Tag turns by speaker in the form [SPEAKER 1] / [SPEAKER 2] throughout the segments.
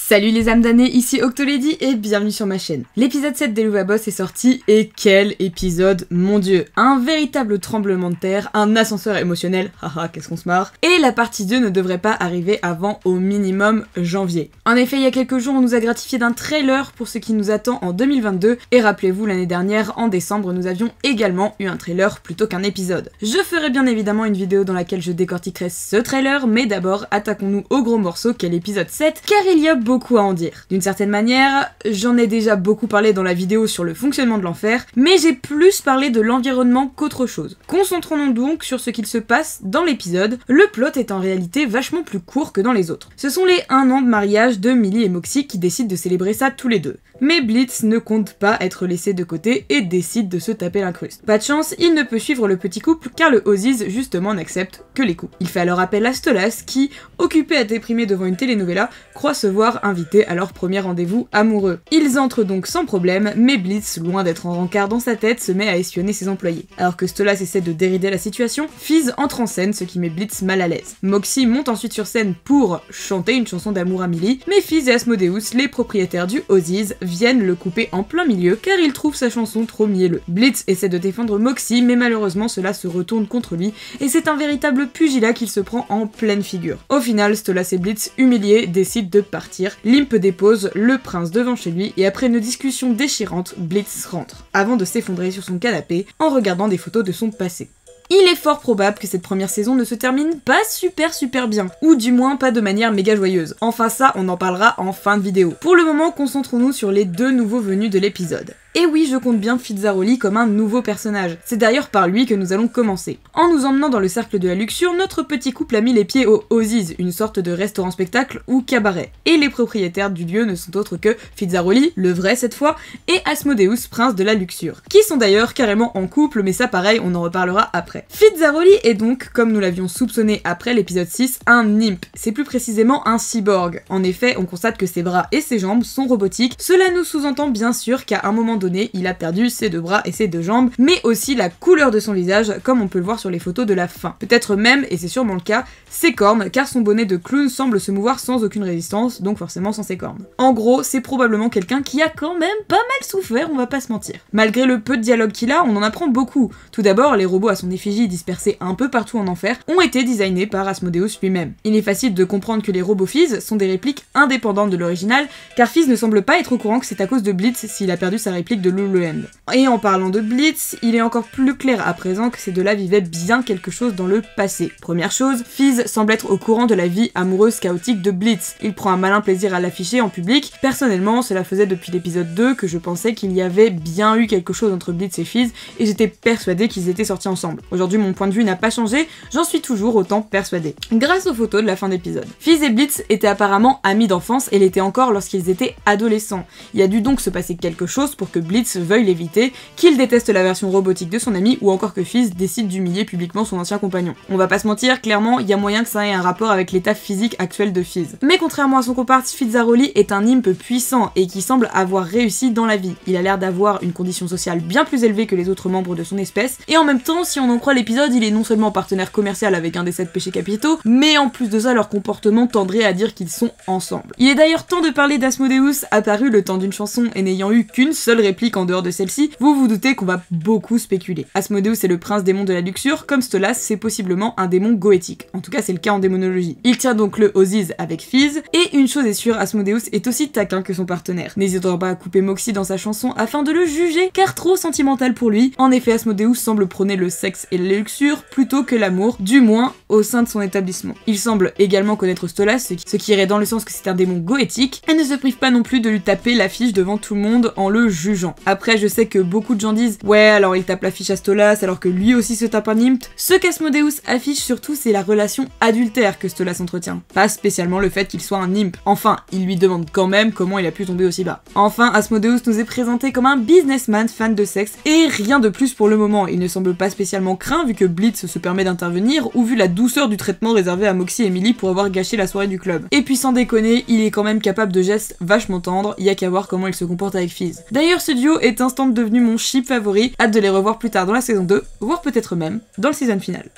[SPEAKER 1] Salut les âmes damnées, ici Octolady et bienvenue sur ma chaîne. L'épisode 7 d'Helluva Boss est sorti et quel épisode, mon dieu. Un véritable tremblement de terre, un ascenseur émotionnel, haha qu'est-ce qu'on se marre, et la partie 2 ne devrait pas arriver avant au minimum janvier. En effet, il y a quelques jours on nous a gratifié d'un trailer pour ce qui nous attend en 2022 et rappelez-vous l'année dernière, en décembre, nous avions également eu un trailer plutôt qu'un épisode. Je ferai bien évidemment une vidéo dans laquelle je décortiquerai ce trailer, mais d'abord attaquons-nous au gros morceau qu'est l'épisode 7, car il y a beaucoup à en dire. D'une certaine manière, j'en ai déjà beaucoup parlé dans la vidéo sur le fonctionnement de l'enfer, mais j'ai plus parlé de l'environnement qu'autre chose. Concentrons-nous donc sur ce qu'il se passe dans l'épisode. Le plot est en réalité vachement plus court que dans les autres. Ce sont les 1 an de mariage de Millie et Moxie qui décident de célébrer ça tous les deux. Mais Blitz ne compte pas être laissé de côté et décide de se taper l'incruste. Pas de chance, il ne peut suivre le petit couple car le Ozzy's justement n'accepte que les couples. Il fait alors appel à Stolas qui, occupé à déprimer devant une telenovela, croit se voir invité à leur premier rendez-vous amoureux. Ils entrent donc sans problème, mais Blitz, loin d'être en rencard dans sa tête, se met à espionner ses employés. Alors que Stolas essaie de dérider la situation, Fizz entre en scène, ce qui met Blitz mal à l'aise. Moxie monte ensuite sur scène pour chanter une chanson d'amour à Millie, mais Fizz et Asmodeus, les propriétaires du Ozzy's, viennent le couper en plein milieu car ils trouvent sa chanson trop mielleux. Blitz essaie de défendre Moxie, mais malheureusement cela se retourne contre lui et c'est un véritable pugilat qu'il se prend en pleine figure. Au final, Stolas et Blitz, humiliés, décident de partir. Limp dépose le prince devant chez lui et après une discussion déchirante, Blitz rentre, avant de s'effondrer sur son canapé en regardant des photos de son passé. Il est fort probable que cette première saison ne se termine pas super bien, ou du moins pas de manière méga joyeuse. Enfin ça, on en parlera en fin de vidéo. Pour le moment, concentrons-nous sur les deux nouveaux venus de l'épisode. Et oui, je compte bien Fizzaroli comme un nouveau personnage. C'est d'ailleurs par lui que nous allons commencer. En nous emmenant dans le cercle de la luxure, notre petit couple a mis les pieds au Ozzy's, une sorte de restaurant-spectacle ou cabaret. Et les propriétaires du lieu ne sont autres que Fizzaroli, le vrai cette fois, et Asmodeus, prince de la luxure, qui sont d'ailleurs carrément en couple, mais ça pareil, on en reparlera après. Fizzaroli est donc, comme nous l'avions soupçonné après l'épisode 6, un NIMP, c'est plus précisément un cyborg. En effet, on constate que ses bras et ses jambes sont robotiques, cela nous sous-entend bien sûr qu'à un moment donné, il a perdu ses 2 bras et ses 2 jambes, mais aussi la couleur de son visage, comme on peut le voir sur les photos de la fin. Peut-être même, et c'est sûrement le cas, ses cornes, car son bonnet de clown semble se mouvoir sans aucune résistance, donc forcément sans ses cornes. En gros, c'est probablement quelqu'un qui a quand même pas mal souffert, on va pas se mentir. Malgré le peu de dialogue qu'il a, on en apprend beaucoup. Tout d'abord, les robots à son effigie dispersés un peu partout en enfer ont été designés par Asmodeus lui-même. Il est facile de comprendre que les robots Fizz sont des répliques indépendantes de l'original, car Fizz ne semble pas être au courant que c'est à cause de Blitz s'il a perdu sa réplique de Lululand. Et en parlant de Blitz, il est encore plus clair à présent que ces deux-là vivaient bien quelque chose dans le passé. Première chose, Fizz semble être au courant de la vie amoureuse chaotique de Blitz. Il prend un malin plaisir à l'afficher en public. Personnellement, cela faisait depuis l'épisode 2 que je pensais qu'il y avait bien eu quelque chose entre Blitz et Fizz, et j'étais persuadée qu'ils étaient sortis ensemble. Aujourd'hui, mon point de vue n'a pas changé, j'en suis toujours autant persuadée. Grâce aux photos de la fin d'épisode. Fizz et Blitz étaient apparemment amis d'enfance et l'étaient encore lorsqu'ils étaient adolescents. Il a dû donc se passer quelque chose pour que Blitz veuille l'éviter, qu'il déteste la version robotique de son ami ou encore que Fizz décide d'humilier publiquement son ancien compagnon. On va pas se mentir, clairement, il y a moyen que ça ait un rapport avec l'état physique actuel de Fizz. Mais contrairement à son comparse, Fizzaroli est un imp puissant et qui semble avoir réussi dans la vie. Il a l'air d'avoir une condition sociale bien plus élevée que les autres membres de son espèce, et en même temps, si on en croit l'épisode, il est non seulement partenaire commercial avec un des 7 péchés capitaux, mais en plus de ça, leur comportement tendrait à dire qu'ils sont ensemble. Il est d'ailleurs temps de parler d'Asmodeus, apparu le temps d'une chanson et n'ayant eu qu'une seule réplique en dehors de celle-ci, vous vous doutez qu'on va beaucoup spéculer. Asmodeus est le prince démon de la luxure, comme Stolas c'est possiblement un démon goétique. En tout cas c'est le cas en démonologie. Il tient donc le Ozzy's avec Fizz, et une chose est sûre, Asmodeus est aussi taquin que son partenaire. N'hésitera pas à couper Moxie dans sa chanson afin de le juger, car trop sentimental pour lui. En effet, Asmodeus semble prôner le sexe et la luxure plutôt que l'amour, du moins au sein de son établissement. Il semble également connaître Stolas, ce qui irait dans le sens que c'est un démon goétique, et ne se prive pas non plus de lui taper l'affiche devant tout le monde en le jugeant. Après, je sais que beaucoup de gens disent « Ouais, alors il tape l'affiche à Stolas alors que lui aussi se tape un imp ». Ce qu'Asmodeus affiche surtout, c'est la relation adultère que Stolas entretient, pas spécialement le fait qu'il soit un imp. Enfin, il lui demande quand même comment il a pu tomber aussi bas. Enfin, Asmodeus nous est présenté comme un businessman fan de sexe, et rien de plus pour le moment. Il ne semble pas spécialement craint vu que Blitz se permet d'intervenir, ou vu la douceur du traitement réservé à Moxie et Millie pour avoir gâché la soirée du club. Et puis sans déconner, il est quand même capable de gestes vachement tendres, y a qu'à voir comment il se comporte avec Fizz. D'ailleurs, ce duo est instant devenu mon ship favori, hâte de les revoir plus tard dans la saison 2, voire peut-être même dans le season final.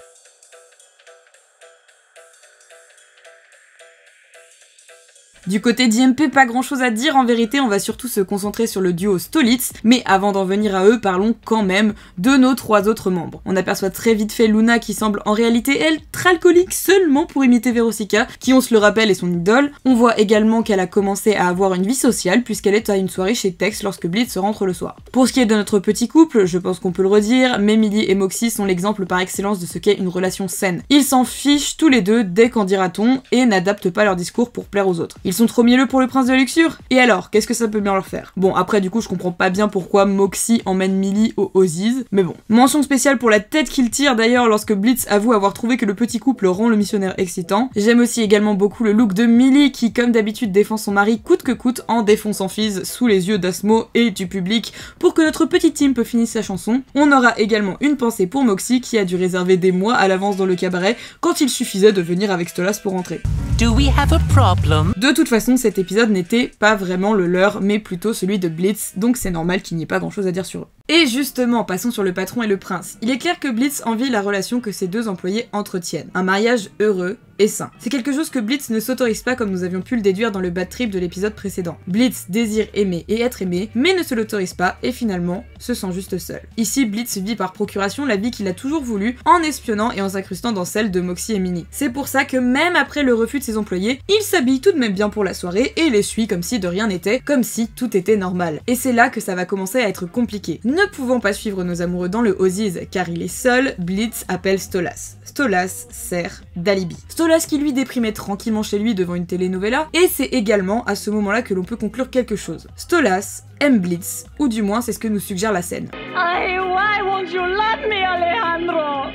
[SPEAKER 1] Du côté d'IMP, pas grand chose à dire, en vérité on va surtout se concentrer sur le duo Stolitz, mais avant d'en venir à eux, parlons quand même de nos 3 autres membres. On aperçoit très vite fait Luna qui semble en réalité être alcoolique seulement pour imiter Veronica, qui on se le rappelle est son idole. On voit également qu'elle a commencé à avoir une vie sociale puisqu'elle est à une soirée chez Tex lorsque Blitz rentre le soir. Pour ce qui est de notre petit couple, je pense qu'on peut le redire, mais Millie et Moxie sont l'exemple par excellence de ce qu'est une relation saine. Ils s'en fichent tous les deux dès qu'en dira-t-on et n'adaptent pas leur discours pour plaire aux autres. Ils sont trop mielleux pour le prince de luxure. Et alors, qu'est-ce que ça peut bien leur faire? Bon, après du coup je comprends pas bien pourquoi Moxie emmène Millie au Ozzy's, mais bon. Mention spéciale pour la tête qu'il tire d'ailleurs lorsque Blitz avoue avoir trouvé que le petit couple rend le missionnaire excitant. J'aime aussi également beaucoup le look de Millie qui comme d'habitude défend son mari coûte que coûte en défonçant Fizz sous les yeux d'Asmo et du public pour que notre petite team peut finir sa chanson. On aura également une pensée pour Moxie qui a dû réserver des mois à l'avance dans le cabaret quand il suffisait de venir avec Stolas pour entrer.
[SPEAKER 2] Do we have a problem?
[SPEAKER 1] De toute façon, cet épisode n'était pas vraiment le leur, mais plutôt celui de Blitz, donc c'est normal qu'il n'y ait pas grand chose à dire sur eux. Et justement, passons sur le patron et le prince. Il est clair que Blitz envie la relation que ces deux employés entretiennent. Un mariage heureux et sain. C'est quelque chose que Blitz ne s'autorise pas comme nous avions pu le déduire dans le bad trip de l'épisode précédent. Blitz désire aimer et être aimé, mais ne se l'autorise pas et finalement se sent juste seul. Ici, Blitz vit par procuration la vie qu'il a toujours voulu en espionnant et en s'incrustant dans celle de Moxie et Minnie. C'est pour ça que même après le refus de ses employés, il s'habille tout de même bien pour la soirée et les suit comme si de rien n'était, comme si tout était normal. Et c'est là que ça va commencer à être compliqué. Ne pouvant pas suivre nos amoureux dans le Ozzy's car il est seul, Blitz appelle Stolas. Stolas sert d'alibi. Stolas qui lui déprimait tranquillement chez lui devant une telenovela, et c'est également à ce moment-là que l'on peut conclure quelque chose. Stolas aime Blitz, ou du moins c'est ce que nous suggère la scène.
[SPEAKER 3] Why won't you love me, Alejandro?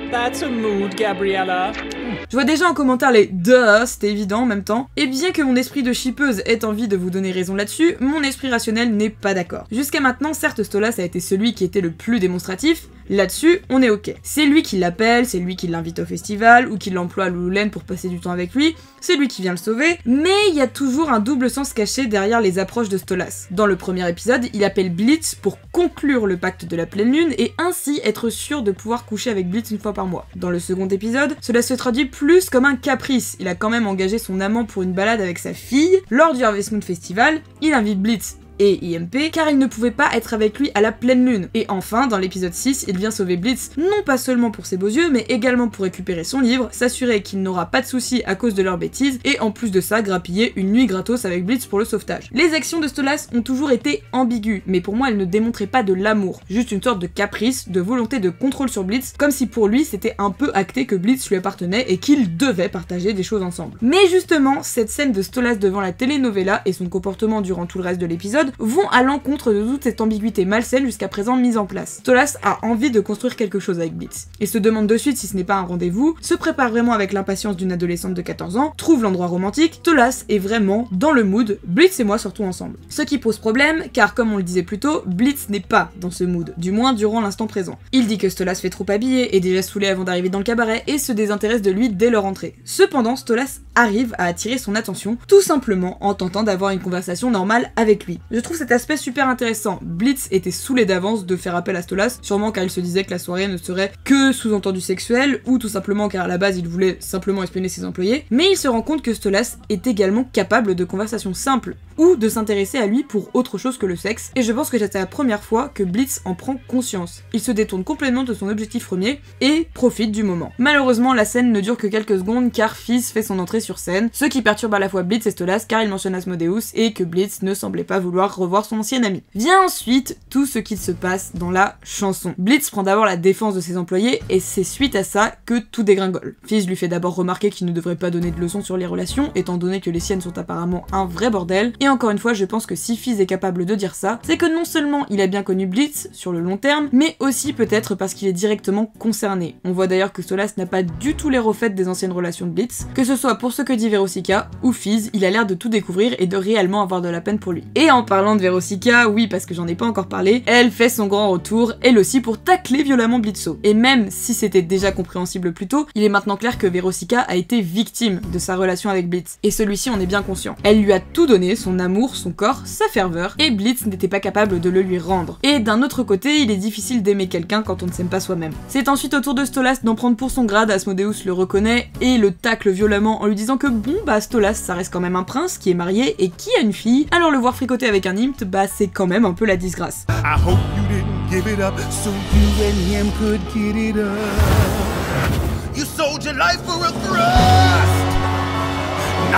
[SPEAKER 2] That's a mood, Gabriella.
[SPEAKER 1] Je vois déjà en commentaire les duh, c'était évident en même temps. Et bien que mon esprit de shippeuse ait envie de vous donner raison là-dessus, mon esprit rationnel n'est pas d'accord. Jusqu'à maintenant, certes, Stolas a été celui qui était le plus démonstratif. Là-dessus, on est ok. C'est lui qui l'appelle, c'est lui qui l'invite au festival, ou qui l'emploie à Lululemon pour passer du temps avec lui, c'est lui qui vient le sauver, mais il y a toujours un double sens caché derrière les approches de Stolas. Dans le premier épisode, il appelle Blitz pour conclure le pacte de la pleine lune et ainsi être sûr de pouvoir coucher avec Blitz une fois par mois. Dans le second épisode, cela se traduit plus comme un caprice. Il a quand même engagé son amant pour une balade avec sa fille. Lors du Harvest Moon Festival, il invite Blitz et IMP, car il ne pouvait pas être avec lui à la pleine lune. Et enfin, dans l'épisode 6, il vient sauver Blitz, non pas seulement pour ses beaux yeux, mais également pour récupérer son livre, s'assurer qu'il n'aura pas de soucis à cause de leurs bêtises, et en plus de ça, grappiller une nuit gratos avec Blitz pour le sauvetage. Les actions de Stolas ont toujours été ambiguës, mais pour moi, elles ne démontraient pas de l'amour, juste une sorte de caprice, de volonté de contrôle sur Blitz, comme si pour lui, c'était un peu acté que Blitz lui appartenait et qu'ils devaient partager des choses ensemble. Mais justement, cette scène de Stolas devant la telenovela et son comportement durant tout le reste de l'épisode vont à l'encontre de toute cette ambiguïté malsaine jusqu'à présent mise en place. Stolas a envie de construire quelque chose avec Blitz, et se demande de suite si ce n'est pas un rendez-vous, se prépare vraiment avec l'impatience d'une adolescente de 14 ans, trouve l'endroit romantique, Stolas est vraiment dans le mood, Blitz et moi sortons ensemble. Ce qui pose problème, car comme on le disait plus tôt, Blitz n'est pas dans ce mood, du moins durant l'instant présent. Il dit que Stolas fait trop habillé, est déjà saoulé avant d'arriver dans le cabaret, et se désintéresse de lui dès leur entrée. Cependant, Stolas arrive à attirer son attention, tout simplement en tentant d'avoir une conversation normale avec lui. Je trouve cet aspect super intéressant. Blitz était saoulé d'avance de faire appel à Stolas, sûrement car il se disait que la soirée ne serait que sous-entendu sexuel, ou tout simplement car à la base il voulait simplement espionner ses employés, mais il se rend compte que Stolas est également capable de conversations simples, ou de s'intéresser à lui pour autre chose que le sexe, et je pense que c'était la première fois que Blitz en prend conscience. Il se détourne complètement de son objectif premier, et profite du moment. Malheureusement, la scène ne dure que quelques secondes car Fizz fait son entrée sur scène, ce qui perturbe à la fois Blitz et Stolas car il mentionne Asmodeus et que Blitz ne semblait pas vouloir revoir son ancien ami. Vient ensuite tout ce qu'il se passe dans la chanson. Blitz prend d'abord la défense de ses employés et c'est suite à ça que tout dégringole. Fizz lui fait d'abord remarquer qu'il ne devrait pas donner de leçons sur les relations, étant donné que les siennes sont apparemment un vrai bordel, et encore une fois je pense que si Fizz est capable de dire ça, c'est que non seulement il a bien connu Blitz sur le long terme, mais aussi peut-être parce qu'il est directement concerné. On voit d'ailleurs que Stolas n'a pas du tout les refaites des anciennes relations de Blitz, que ce soit pour ce que dit Veronica ou Fizz, il a l'air de tout découvrir et de réellement avoir de la peine pour lui. Et en parlant de Veronica, oui parce que j'en ai pas encore parlé, elle fait son grand retour, elle aussi pour tacler violemment Blitzo. Et même si c'était déjà compréhensible plus tôt, il est maintenant clair que Veronica a été victime de sa relation avec Blitz, et celui-ci en est bien conscient. Elle lui a tout donné, son son amour, son corps, sa ferveur, et Blitz n'était pas capable de le lui rendre. Et d'un autre côté, il est difficile d'aimer quelqu'un quand on ne s'aime pas soi-même. C'est ensuite au tour de Stolas d'en prendre pour son grade, Asmodeus le reconnaît et le tacle violemment en lui disant que bon bah Stolas ça reste quand même un prince qui est marié et qui a une fille, alors le voir fricoter avec un imp, bah c'est quand même un peu la disgrâce.
[SPEAKER 4] I hope you didn't give it up so you and him could get it up. You sold your life for a thrust.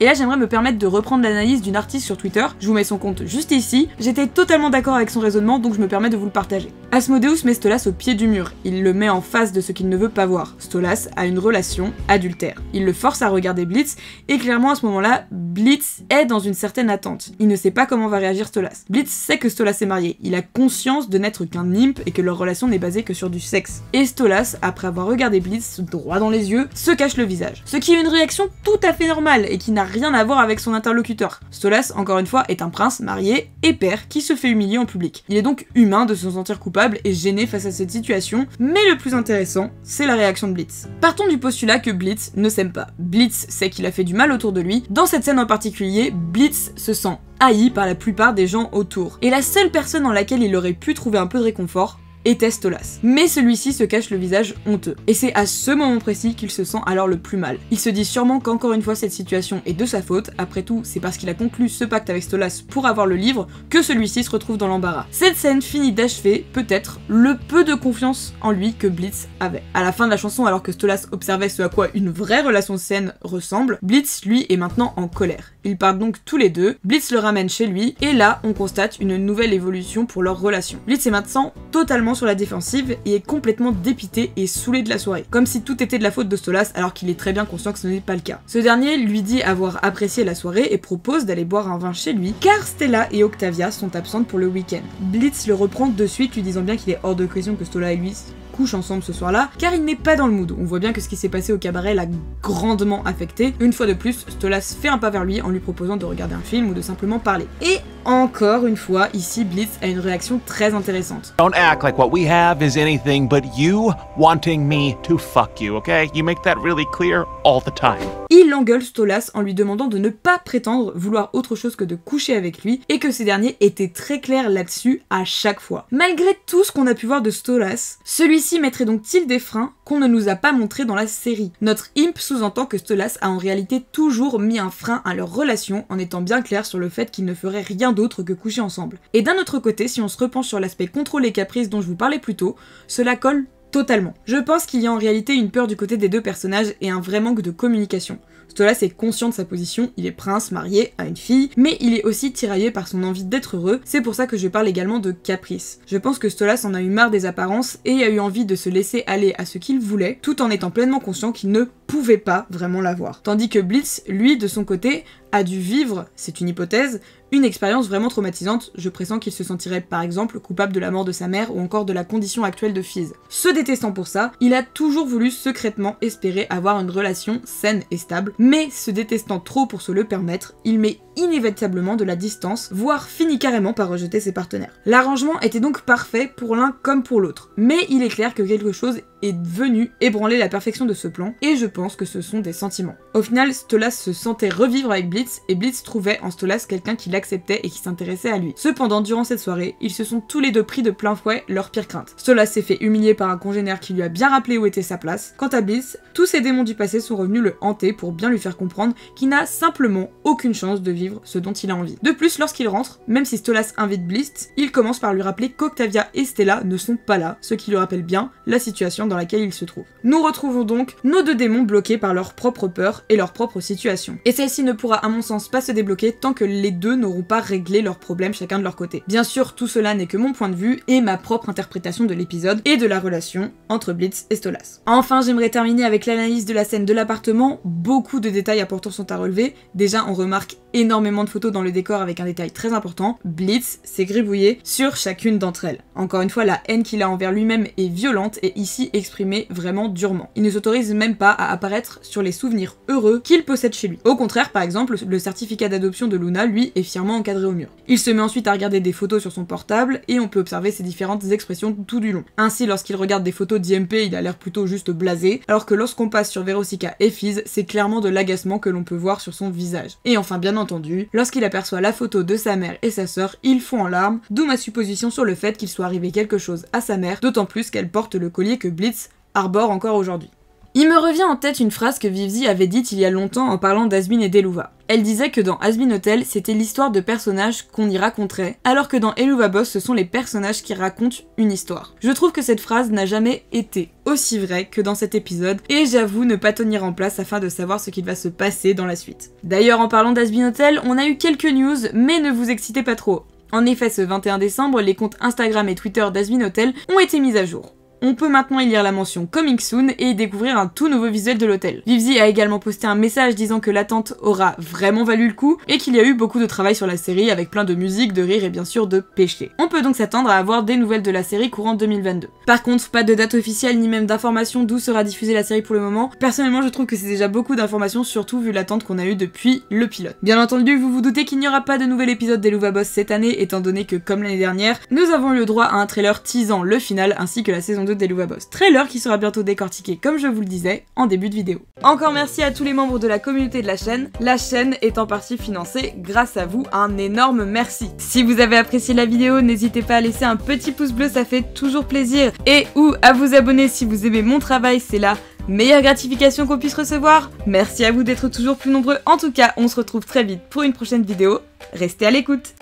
[SPEAKER 1] Et là j'aimerais me permettre de reprendre l'analyse d'une artiste sur Twitter, je vous mets son compte juste ici, j'étais totalement d'accord avec son raisonnement donc je me permets de vous le partager. Asmodeus met Stolas au pied du mur, il le met en face de ce qu'il ne veut pas voir. Stolas a une relation adultère. Il le force à regarder Blitz et clairement à ce moment-là, Blitz est dans une certaine attente. Il ne sait pas comment va réagir Stolas. Blitz sait que Stolas est marié, il a conscience de n'être qu'un imp et que leur relation n'est basée que sur du sexe. Et Stolas, après avoir regardé Blitz droit dans les yeux, se cache le visage. Ce qui est une réaction tout à fait normale et qui n'a rien à voir avec son interlocuteur. Stolas, encore une fois, est un prince marié et père qui se fait humilier en public. Il est donc humain de se sentir coupable et gêné face à cette situation, mais le plus intéressant, c'est la réaction de Blitz. Partons du postulat que Blitz ne s'aime pas. Blitz sait qu'il a fait du mal autour de lui. Dans cette scène en particulier, Blitz se sent haï par la plupart des gens autour. Et la seule personne en laquelle il aurait pu trouver un peu de réconfort était Stolas. Mais celui-ci se cache le visage honteux. Et c'est à ce moment précis qu'il se sent alors le plus mal. Il se dit sûrement qu'encore une fois cette situation est de sa faute, après tout c'est parce qu'il a conclu ce pacte avec Stolas pour avoir le livre que celui-ci se retrouve dans l'embarras. Cette scène finit d'achever peut-être le peu de confiance en lui que Blitz avait. À la fin de la chanson, alors que Stolas observait ce à quoi une vraie relation saine ressemble, Blitz lui est maintenant en colère. Ils partent donc tous les deux, Blitz le ramène chez lui, et là on constate une nouvelle évolution pour leur relation. Blitz est maintenant totalement sur la défensive et est complètement dépité et saoulé de la soirée, comme si tout était de la faute de Stolas alors qu'il est très bien conscient que ce n'est pas le cas. Ce dernier lui dit avoir apprécié la soirée et propose d'aller boire un vin chez lui car Stella et Octavia sont absentes pour le week-end. Blitz le reprend de suite lui disant bien qu'il est hors de question que Stola et lui couchent ensemble ce soir-là, car il n'est pas dans le mood. On voit bien que ce qui s'est passé au cabaret l'a grandement affecté. Une fois de plus, Stolas fait un pas vers lui en lui proposant de regarder un film ou de simplement parler. Et encore une fois, ici, Blitz a une réaction très intéressante.
[SPEAKER 5] Don't act like what we have is anything but you wanting me to fuck you, okay? You make that really clear all the time.
[SPEAKER 1] Il engueule Stolas en lui demandant de ne pas prétendre vouloir autre chose que de coucher avec lui et que ces derniers étaient très clairs là-dessus à chaque fois. Malgré tout ce qu'on a pu voir de Stolas, celui-ci mettrait donc-il des freins qu'on ne nous a pas montrés dans la série. Notre imp sous-entend que Stolas a en réalité toujours mis un frein à leur relation en étant bien clair sur le fait qu'ils ne feraient rien d'autre que coucher ensemble. Et d'un autre côté, si on se repenche sur l'aspect contrôle et caprice dont je vous parlais plus tôt, cela colle totalement. Je pense qu'il y a en réalité une peur du côté des deux personnages et un vrai manque de communication. Stolas est conscient de sa position, il est prince, marié, a une fille, mais il est aussi tiraillé par son envie d'être heureux, c'est pour ça que je parle également de caprice. Je pense que Stolas en a eu marre des apparences et a eu envie de se laisser aller à ce qu'il voulait, tout en étant pleinement conscient qu'il ne pouvait pas vraiment l'avoir. Tandis que Blitz, lui, de son côté, a dû vivre, c'est une hypothèse, une expérience vraiment traumatisante. Je pressens qu'il se sentirait par exemple coupable de la mort de sa mère ou encore de la condition actuelle de Fizz. Se détestant pour ça, il a toujours voulu secrètement espérer avoir une relation saine et stable, mais se détestant trop pour se le permettre, il met inévitablement de la distance, voire finit carrément par rejeter ses partenaires. L'arrangement était donc parfait pour l'un comme pour l'autre, mais il est clair que quelque chose est venu ébranler la perfection de ce plan, et je pense que ce sont des sentiments. Au final, Stolas se sentait revivre avec Blitz, et Blitz trouvait en Stolas quelqu'un qui l'acceptait et qui s'intéressait à lui. Cependant, durant cette soirée, ils se sont tous les deux pris de plein fouet leur pire crainte. Stolas s'est fait humilier par un congénère qui lui a bien rappelé où était sa place. Quant à Blitz, tous ses démons du passé sont revenus le hanter pour bien lui faire comprendre qu'il n'a simplement aucune chance de vivre ce dont il a envie. De plus, lorsqu'il rentre, même si Stolas invite Blitz, il commence par lui rappeler qu'Octavia et Stella ne sont pas là, ce qui lui rappelle bien la situation dans laquelle il se trouve. Nous retrouvons donc nos deux démons bloqués par leur propre peur et leur propre situation. Et celle-ci ne pourra à mon sens pas se débloquer tant que les deux n'auront pas réglé leurs problèmes chacun de leur côté. Bien sûr, tout cela n'est que mon point de vue et ma propre interprétation de l'épisode et de la relation entre Blitz et Stolas. Enfin, j'aimerais terminer avec l'analyse de la scène de l'appartement. Beaucoup de détails importants sont à relever. Déjà, on remarque énormément de photos dans le décor avec un détail très important. Blitz s'est gribouillé sur chacune d'entre elles. Encore une fois, la haine qu'il a envers lui-même est violente et ici exprimée vraiment durement. Il ne s'autorise même pas à apparaître sur les souvenirs heureux qu'il possède chez lui. Au contraire, par exemple, le certificat d'adoption de Luna, lui, est fièrement encadré au mur. Il se met ensuite à regarder des photos sur son portable et on peut observer ses différentes expressions tout du long. Ainsi, lorsqu'il regarde des photos d'IMP, il a l'air plutôt juste blasé, alors que lorsqu'on passe sur Veronica et Fizz, c'est clairement de l'agacement que l'on peut voir sur son visage. Et enfin, bien entendu. Lorsqu'il aperçoit la photo de sa mère et sa sœur, il fond en larmes, d'où ma supposition sur le fait qu'il soit arrivé quelque chose à sa mère, d'autant plus qu'elle porte le collier que Blitz arbore encore aujourd'hui. Il me revient en tête une phrase que Vivzi avait dite il y a longtemps en parlant d'Azmin et d'Helluva. Elle disait que dans Hazbin Hotel, c'était l'histoire de personnages qu'on y raconterait, alors que dans Helluva Boss, ce sont les personnages qui racontent une histoire. Je trouve que cette phrase n'a jamais été aussi vraie que dans cet épisode, et j'avoue ne pas tenir en place afin de savoir ce qu'il va se passer dans la suite. D'ailleurs, en parlant d'Hazbin Hotel, on a eu quelques news, mais ne vous excitez pas trop. En effet, ce 21 décembre, les comptes Instagram et Twitter d'Hazbin Hotel ont été mis à jour. On peut maintenant y lire la mention Coming Soon et y découvrir un tout nouveau visuel de l'hôtel. Vivzi a également posté un message disant que l'attente aura vraiment valu le coup et qu'il y a eu beaucoup de travail sur la série avec plein de musique, de rire et bien sûr de péché. On peut donc s'attendre à avoir des nouvelles de la série courant 2022. Par contre, pas de date officielle ni même d'informations d'où sera diffusée la série pour le moment. Personnellement, je trouve que c'est déjà beaucoup d'informations, surtout vu l'attente qu'on a eue depuis le pilote. Bien entendu, vous vous doutez qu'il n'y aura pas de nouvel épisode d'Helluva Boss cette année, étant donné que, comme l'année dernière, nous avons eu le droit à un trailer teasant le final ainsi que la saison 2 d'Helluva Boss. Trailer qui sera bientôt décortiqué, comme je vous le disais, en début de vidéo. Encore merci à tous les membres de la communauté de la chaîne est en partie financée grâce à vous, un énorme merci. Si vous avez apprécié la vidéo, n'hésitez pas à laisser un petit pouce bleu, ça fait toujours plaisir, et ou à vous abonner si vous aimez mon travail, c'est la meilleure gratification qu'on puisse recevoir. Merci à vous d'être toujours plus nombreux, en tout cas on se retrouve très vite pour une prochaine vidéo, restez à l'écoute.